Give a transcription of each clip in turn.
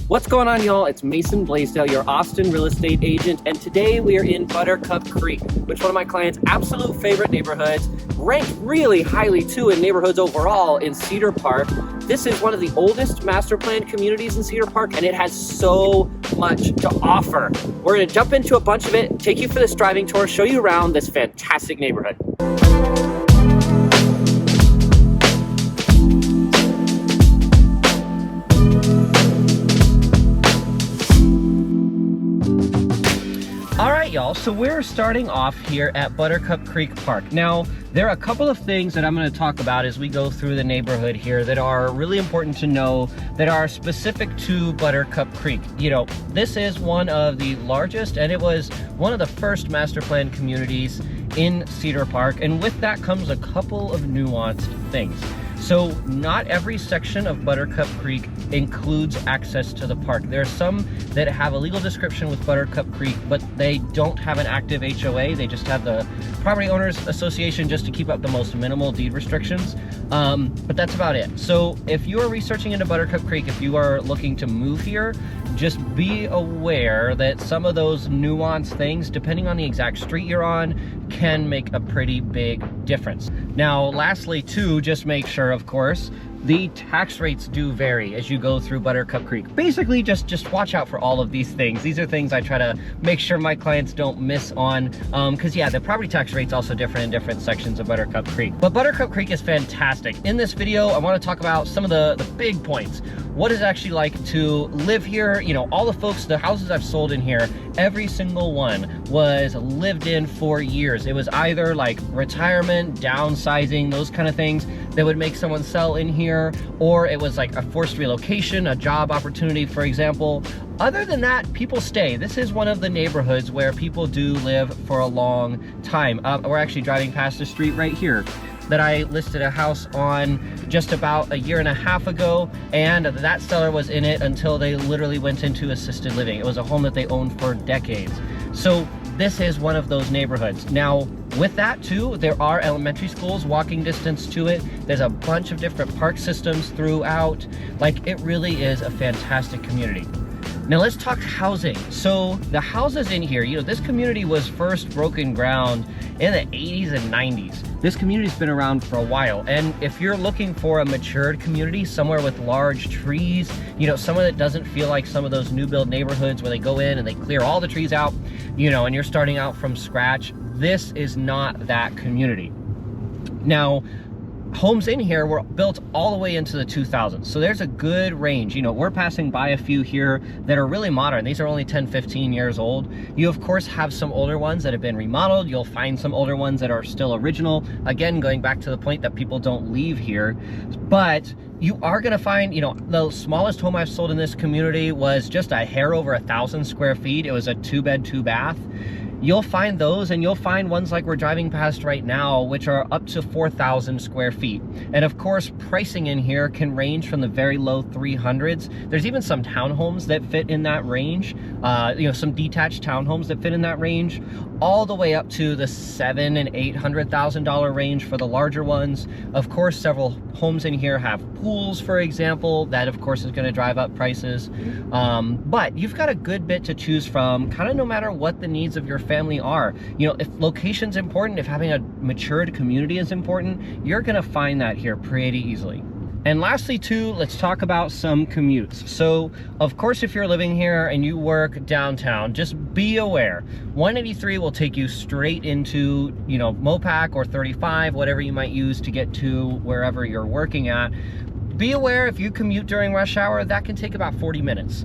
What's going on, y'all? It's Mason Bleasdell, your Austin real estate agent, and today we are in Buttercup Creek, which is one of my clients' absolute favorite neighborhoods, ranked really highly too in neighborhoods overall in Cedar Park. This is one of the oldest master planned communities in Cedar Park, and it has so much to offer. We're gonna jump into a bunch of it, take you for this driving tour, show you around this fantastic neighborhood. Y'all, so we're starting off here at Buttercup Creek Park. Now, there are a couple of things that I'm going to talk about as we go through the neighborhood here that are really important to know, that are specific to Buttercup Creek. You know, this is one of the largest, and it was one of the first master plan communities in Cedar Park, and with that comes a couple of nuanced things. So not every section of Buttercup Creek includes access to the park. There are some that have a legal description with Buttercup Creek, but they don't have an active HOA. They just have the Property Owners Association just to keep up the most minimal deed restrictions. But that's about it. So if you are researching into Buttercup Creek, if you are looking to move here, just be aware that some of those nuanced things, depending on the exact street you're on, can make a pretty big difference. Now, lastly too, just make sure, of course, the tax rates do vary as you go through Buttercup Creek. Basically, just watch out for all of these things. These are things I try to make sure my clients don't miss on, because yeah, the property tax rate's also different in different sections of Buttercup Creek. But Buttercup Creek is fantastic. In this video, I want to talk about some of the big points. What it's actually like to live here. You know, all the folks, the houses I've sold in here, every single one was lived in for years. It was either like retirement, downsizing, those kind of things that would make someone sell in here, or it was like a forced relocation, a job opportunity, for example. Other than that, people stay. This is one of the neighborhoods where people do live for a long time. We're actually driving past the street right here that I listed a house on just about a year and a half ago, and that seller was in it until they literally went into assisted living. It was a home that they owned for decades. So this is one of those neighborhoods. Now, with that too, there are elementary schools walking distance to it. There's a bunch of different park systems throughout. Like, it really is a fantastic community. Now let's talk housing. So the houses in here, you know, this community was first broken ground in the 80s and 90s. This community's been around for a while, and if you're looking for a matured community, somewhere with large trees, you know, somewhere that doesn't feel like some of those new build neighborhoods where they go in and they clear all the trees out, you know, and you're starting out from scratch, this is not that community. Now, homes in here were built all the way into the 2000s. So there's a good range. You know, we're passing by a few here that are really modern. These are only 10, 15 years old. You of course have some older ones that have been remodeled. You'll find some older ones that are still original. Again, going back to the point that people don't leave here. But you are gonna find, you know, the smallest home I've sold in this community was just a hair over 1,000 square feet. It was a 2-bed, 2-bath. You'll find those, and you'll find ones like we're driving past right now, which are up to 4,000 square feet. And of course, pricing in here can range from the very low 300s. There's even some townhomes that fit in that range, you know, some detached townhomes that fit in that range, all the way up to the $700,000 and $800,000 range for the larger ones. Of course, several homes in here have pools, for example. That of course is going to drive up prices. But you've got a good bit to choose from, kind of no matter what the needs of your family are. You know, if location's important, if having a matured community is important, you're going to find that here pretty easily. And lastly too, let's talk about some commutes. So of course, if you're living here and you work downtown, just be aware 183 will take you straight into, you know, Mopac or 35, whatever you might use to get to wherever you're working at. Be aware if you commute during rush hour, that can take about 40 minutes.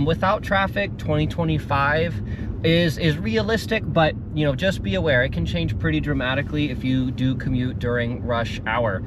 Without traffic, 2025 is realistic, but you know, just be aware it can change pretty dramatically if you do commute during rush hour.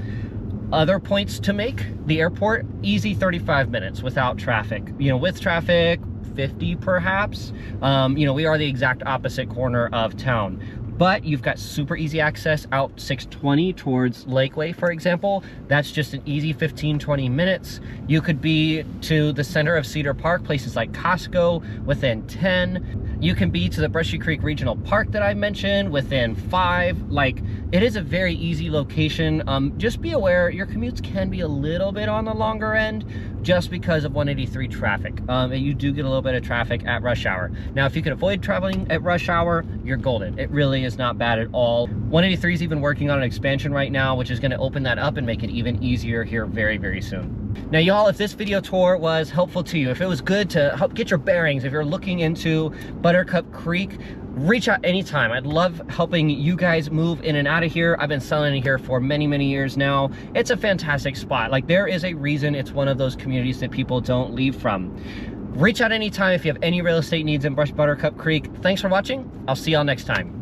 Other points to make: the airport, easy 35 minutes without traffic. You know, with traffic, 50 perhaps. You know, we are the exact opposite corner of town. But you've got super easy access out 620 towards Lakeway, for example. That's just an easy 15-20 minutes. You could be to the center of Cedar Park, places like Costco, within 10. You can be to the Brushy Creek Regional Park that I mentioned within 5. Like, It is a very easy location. Just be aware your commutes can be a little bit on the longer end just because of 183 traffic. And you do get a little bit of traffic at rush hour. Now, if you can avoid traveling at rush hour, you're golden. It really is not bad at all. 183 is even working on an expansion right now, which is going to open that up and make it even easier here very, very soon. Now, y'all, if this video tour was helpful to you, if it was good to help get your bearings, if you're looking into Buttercup Creek, reach out anytime. I'd love helping you guys move in and out of here. I've been selling in here for many, many years now. It's a fantastic spot. Like, there is a reason it's one of those communities that people don't leave from. Reach out anytime if you have any real estate needs in Buttercup Creek. Thanks for watching. I'll see y'all next time.